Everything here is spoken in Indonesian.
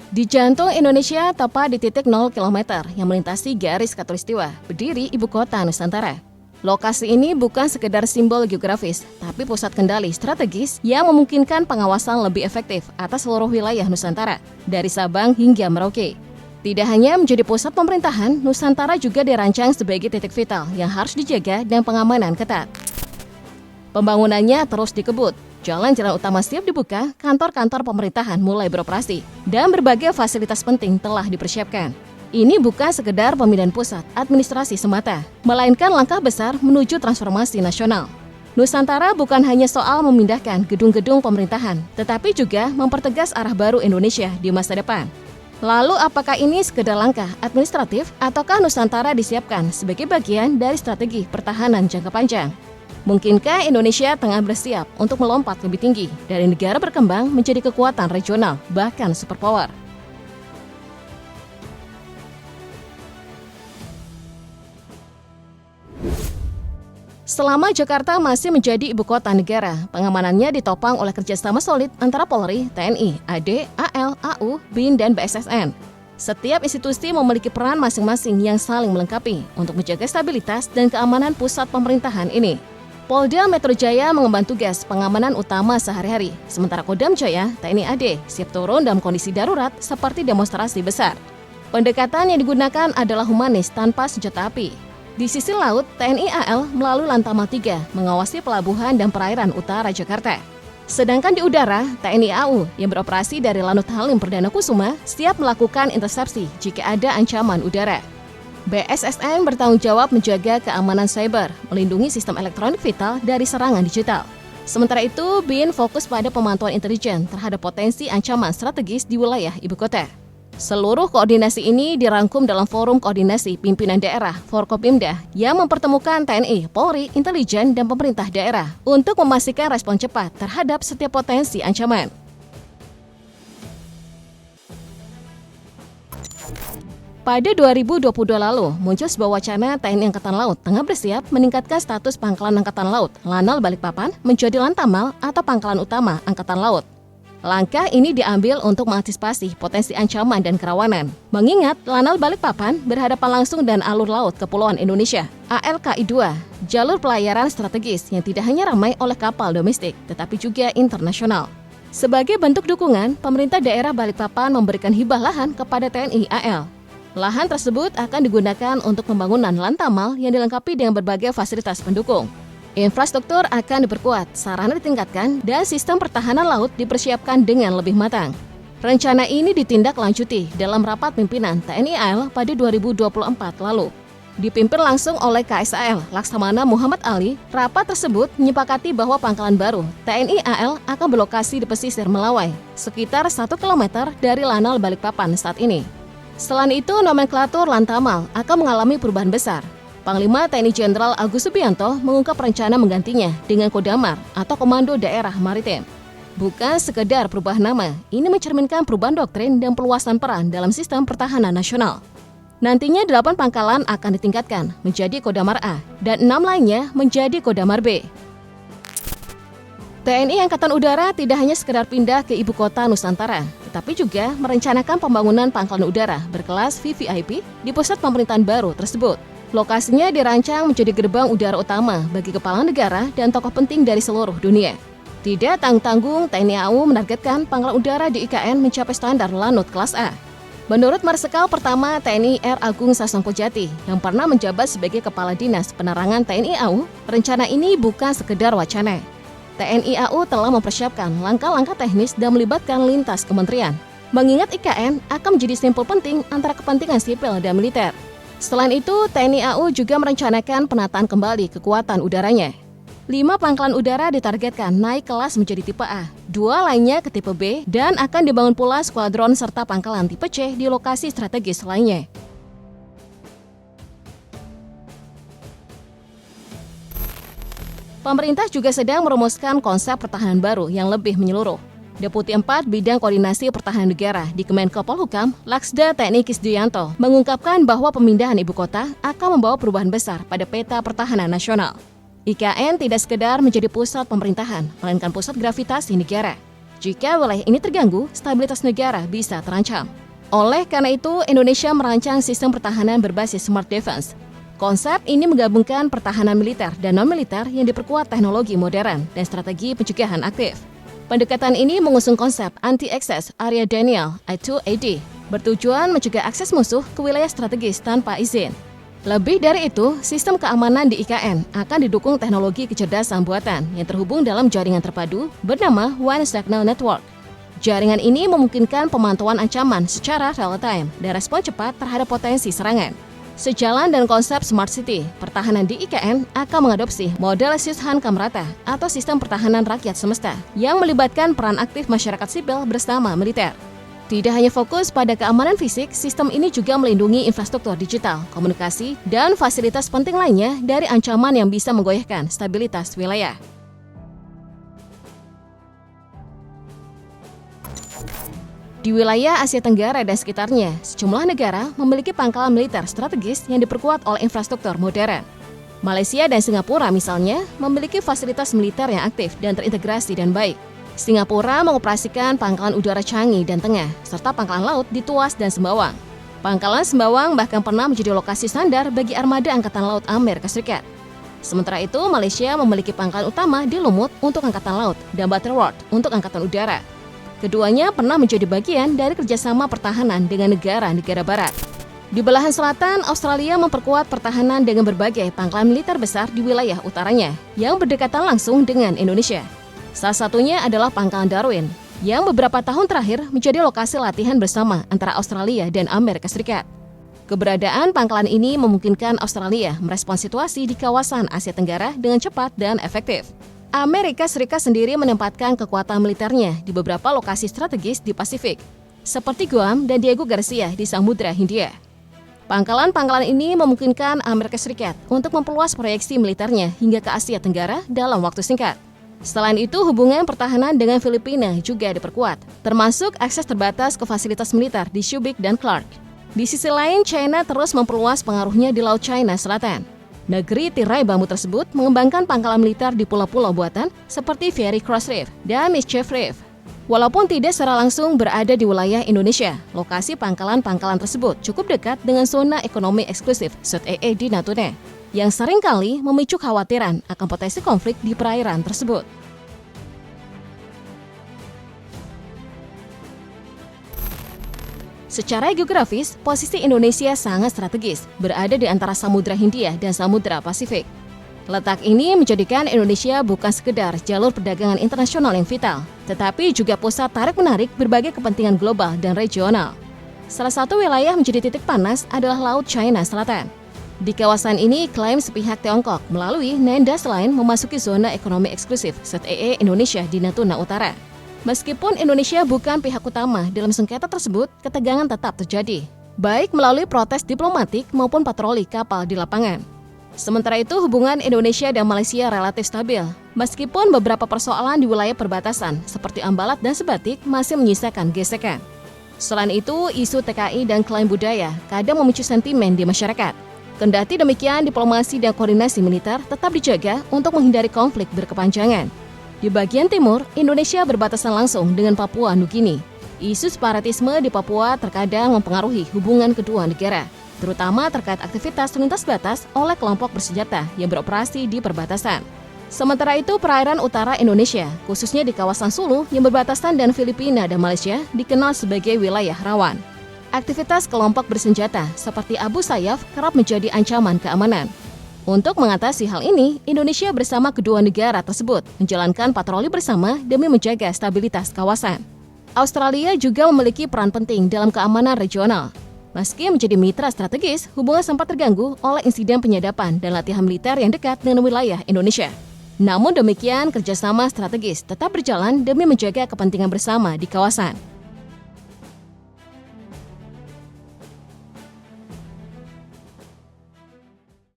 Di jantung Indonesia, tepat di titik 0 km yang melintasi garis khatulistiwa, berdiri ibu kota Nusantara. Lokasi ini bukan sekedar simbol geografis, tapi pusat kendali strategis yang memungkinkan pengawasan lebih efektif atas seluruh wilayah Nusantara, dari Sabang hingga Merauke. Tidak hanya menjadi pusat pemerintahan, Nusantara juga dirancang sebagai titik vital yang harus dijaga dan pengamanan ketat. Pembangunannya terus dikebut. Jalan-jalan utama siap dibuka, kantor-kantor pemerintahan mulai beroperasi, dan berbagai fasilitas penting telah dipersiapkan. Ini bukan sekedar pemindahan pusat administrasi semata, melainkan langkah besar menuju transformasi nasional. Nusantara bukan hanya soal memindahkan gedung-gedung pemerintahan, tetapi juga mempertegas arah baru Indonesia di masa depan. Lalu apakah ini sekedar langkah administratif, ataukah Nusantara disiapkan sebagai bagian dari strategi pertahanan jangka panjang? Mungkinkah Indonesia tengah bersiap untuk melompat lebih tinggi dari negara berkembang menjadi kekuatan regional, bahkan superpower? Selama Jakarta masih menjadi ibu kota negara, pengamanannya ditopang oleh kerjasama solid antara Polri, TNI, AD, AL, AU, BIN, dan BSSN. Setiap institusi memiliki peran masing-masing yang saling melengkapi untuk menjaga stabilitas dan keamanan pusat pemerintahan ini. Polda Metro Jaya mengemban tugas pengamanan utama sehari-hari, sementara Kodam Jaya, TNI AD, siap turun dalam kondisi darurat seperti demonstrasi besar. Pendekatan yang digunakan adalah humanis tanpa senjata api. Di sisi laut, TNI AL melalui Lantamal 3 mengawasi pelabuhan dan perairan utara Jakarta. Sedangkan di udara, TNI AU yang beroperasi dari Lanut Halim Perdana Kusuma siap melakukan intersepsi jika ada ancaman udara. BSSN bertanggung jawab menjaga keamanan cyber, melindungi sistem elektronik vital dari serangan digital. Sementara itu, BIN fokus pada pemantauan intelijen terhadap potensi ancaman strategis di wilayah ibu kota. Seluruh koordinasi ini dirangkum dalam Forum Koordinasi Pimpinan Daerah Forkopimda yang mempertemukan TNI, Polri, intelijen, dan pemerintah daerah untuk memastikan respon cepat terhadap setiap potensi ancaman. Pada 2022 lalu, muncul sebuah wacana TNI Angkatan Laut tengah bersiap meningkatkan status Pangkalan Angkatan Laut Lanal Balikpapan menjadi Lantamal atau Pangkalan Utama Angkatan Laut. Langkah ini diambil untuk mengantisipasi potensi ancaman dan kerawanan. Mengingat Lanal Balikpapan berhadapan langsung dengan alur laut Kepulauan Indonesia, ALKI 2, jalur pelayaran strategis yang tidak hanya ramai oleh kapal domestik, tetapi juga internasional. Sebagai bentuk dukungan, pemerintah daerah Balikpapan memberikan hibah lahan kepada TNI AL. Lahan tersebut akan digunakan untuk pembangunan Lantamal yang dilengkapi dengan berbagai fasilitas pendukung. Infrastruktur akan diperkuat, sarana ditingkatkan, dan sistem pertahanan laut dipersiapkan dengan lebih matang. Rencana ini ditindaklanjuti dalam rapat pimpinan TNI AL pada 2024 lalu. Dipimpin langsung oleh KSAL Laksamana Muhammad Ali, rapat tersebut menyepakati bahwa pangkalan baru TNI AL akan berlokasi di pesisir Melawai, sekitar 1 km dari Lanal Balikpapan saat ini. Selain itu, nomenklatur Lantamal akan mengalami perubahan besar. Panglima TNI Jenderal Agus Subianto mengungkap rencana menggantinya dengan Kodamar atau Komando Daerah Maritim. Bukan sekedar perubahan nama, ini mencerminkan perubahan doktrin dan perluasan peran dalam sistem pertahanan nasional. Nantinya 8 pangkalan akan ditingkatkan menjadi Kodamar A dan 6 lainnya menjadi Kodamar B. TNI Angkatan Udara tidak hanya sekedar pindah ke ibu kota Nusantara, tetapi juga merencanakan pembangunan pangkalan udara berkelas VVIP di pusat pemerintahan baru tersebut. Lokasinya dirancang menjadi gerbang udara utama bagi kepala negara dan tokoh penting dari seluruh dunia. Tidak tanggung-tanggung, TNI AU menargetkan pangkalan udara di IKN mencapai standar Lanut kelas A. Menurut Marsikal Pertama TNI R. Agung Sasongko Jati yang pernah menjabat sebagai Kepala Dinas Penerangan TNI AU, rencana ini bukan sekedar wacana. TNI AU telah mempersiapkan langkah-langkah teknis dan melibatkan lintas kementerian. Mengingat IKN akan menjadi simpul penting antara kepentingan sipil dan militer. Selain itu, TNI AU juga merencanakan penataan kembali kekuatan udaranya. 5 pangkalan udara ditargetkan naik kelas menjadi tipe A, 2 lainnya ke tipe B, dan akan dibangun pula skuadron serta pangkalan tipe C di lokasi strategis lainnya. Pemerintah juga sedang merumuskan konsep pertahanan baru yang lebih menyeluruh. Deputi 4 Bidang Koordinasi Pertahanan Negara di Kemenko Polhukam, Laksda TNI Kisdiyanto, mengungkapkan bahwa pemindahan ibu kota akan membawa perubahan besar pada peta pertahanan nasional. IKN tidak sekedar menjadi pusat pemerintahan, melainkan pusat gravitasi negara. Jika wilayah ini terganggu, stabilitas negara bisa terancam. Oleh karena itu, Indonesia merancang sistem pertahanan berbasis smart defense. Konsep ini menggabungkan pertahanan militer dan non-militer yang diperkuat teknologi modern dan strategi pencegahan aktif. Pendekatan ini mengusung konsep Anti-Access Area Denial (I2AD), bertujuan mencegah akses musuh ke wilayah strategis tanpa izin. Lebih dari itu, sistem keamanan di IKN akan didukung teknologi kecerdasan buatan yang terhubung dalam jaringan terpadu bernama One Signal Network. Jaringan ini memungkinkan pemantauan ancaman secara real-time dan respon cepat terhadap potensi serangan. Sejalan dengan konsep Smart City, pertahanan di IKN akan mengadopsi model Sishan Kamrata atau sistem pertahanan rakyat semesta yang melibatkan peran aktif masyarakat sipil bersama militer. Tidak hanya fokus pada keamanan fisik, sistem ini juga melindungi infrastruktur digital, komunikasi, dan fasilitas penting lainnya dari ancaman yang bisa menggoyahkan stabilitas wilayah. Di wilayah Asia Tenggara dan sekitarnya, sejumlah negara memiliki pangkalan militer strategis yang diperkuat oleh infrastruktur modern. Malaysia dan Singapura misalnya memiliki fasilitas militer yang aktif dan terintegrasi dan baik. Singapura mengoperasikan pangkalan udara Changi dan Tengah, serta pangkalan laut di Tuas dan Sembawang. Pangkalan Sembawang bahkan pernah menjadi lokasi standar bagi armada Angkatan Laut Amerika Serikat. Sementara itu, Malaysia memiliki pangkalan utama di Lumut untuk Angkatan Laut dan Butterworth untuk Angkatan Udara. Keduanya pernah menjadi bagian dari kerjasama pertahanan dengan negara-negara barat. Di belahan selatan, Australia memperkuat pertahanan dengan berbagai pangkalan militer besar di wilayah utaranya yang berdekatan langsung dengan Indonesia. Salah satunya adalah pangkalan Darwin, yang beberapa tahun terakhir menjadi lokasi latihan bersama antara Australia dan Amerika Serikat. Keberadaan pangkalan ini memungkinkan Australia merespons situasi di kawasan Asia Tenggara dengan cepat dan efektif. Amerika Serikat sendiri menempatkan kekuatan militernya di beberapa lokasi strategis di Pasifik, seperti Guam dan Diego Garcia di Samudra Hindia. Pangkalan-pangkalan ini memungkinkan Amerika Serikat untuk memperluas proyeksi militernya hingga ke Asia Tenggara dalam waktu singkat. Selain itu, hubungan pertahanan dengan Filipina juga diperkuat, termasuk akses terbatas ke fasilitas militer di Subic dan Clark. Di sisi lain, China terus memperluas pengaruhnya di Laut China Selatan. Negeri tirai bambu tersebut mengembangkan pangkalan militer di pulau-pulau buatan seperti Fiery Cross Reef dan Mischief Reef. Walaupun tidak secara langsung berada di wilayah Indonesia, lokasi pangkalan-pangkalan tersebut cukup dekat dengan zona ekonomi eksklusif ZEE di Natuna, yang seringkali memicu kekhawatiran akan potensi konflik di perairan tersebut. Secara geografis, posisi Indonesia sangat strategis, berada di antara Samudra Hindia dan Samudra Pasifik. Letak ini menjadikan Indonesia bukan sekedar jalur perdagangan internasional yang vital, tetapi juga pusat tarik-menarik berbagai kepentingan global dan regional. Salah satu wilayah menjadi titik panas adalah Laut China Selatan. Di kawasan ini, klaim sepihak Tiongkok melalui Nendas Line memasuki zona ekonomi eksklusif ZEE Indonesia di Natuna Utara. Meskipun Indonesia bukan pihak utama dalam sengketa tersebut, ketegangan tetap terjadi, baik melalui protes diplomatik maupun patroli kapal di lapangan. Sementara itu, hubungan Indonesia dan Malaysia relatif stabil, meskipun beberapa persoalan di wilayah perbatasan seperti Ambalat dan Sebatik masih menyisakan gesekan. Selain itu, isu TKI dan klaim budaya kadang memicu sentimen di masyarakat. Kendati demikian, diplomasi dan koordinasi militer tetap dijaga untuk menghindari konflik berkepanjangan. Di bagian timur, Indonesia berbatasan langsung dengan Papua Nugini. Isu separatisme di Papua terkadang mempengaruhi hubungan kedua negara, terutama terkait aktivitas lintas batas oleh kelompok bersenjata yang beroperasi di perbatasan. Sementara itu, perairan utara Indonesia, khususnya di kawasan Sulu yang berbatasan dengan Filipina dan Malaysia, dikenal sebagai wilayah rawan. Aktivitas kelompok bersenjata seperti Abu Sayyaf kerap menjadi ancaman keamanan. Untuk mengatasi hal ini, Indonesia bersama kedua negara tersebut menjalankan patroli bersama demi menjaga stabilitas kawasan. Australia juga memiliki peran penting dalam keamanan regional. Meski menjadi mitra strategis, hubungan sempat terganggu oleh insiden penyadapan dan latihan militer yang dekat dengan wilayah Indonesia. Namun demikian, kerjasama strategis tetap berjalan demi menjaga kepentingan bersama di kawasan.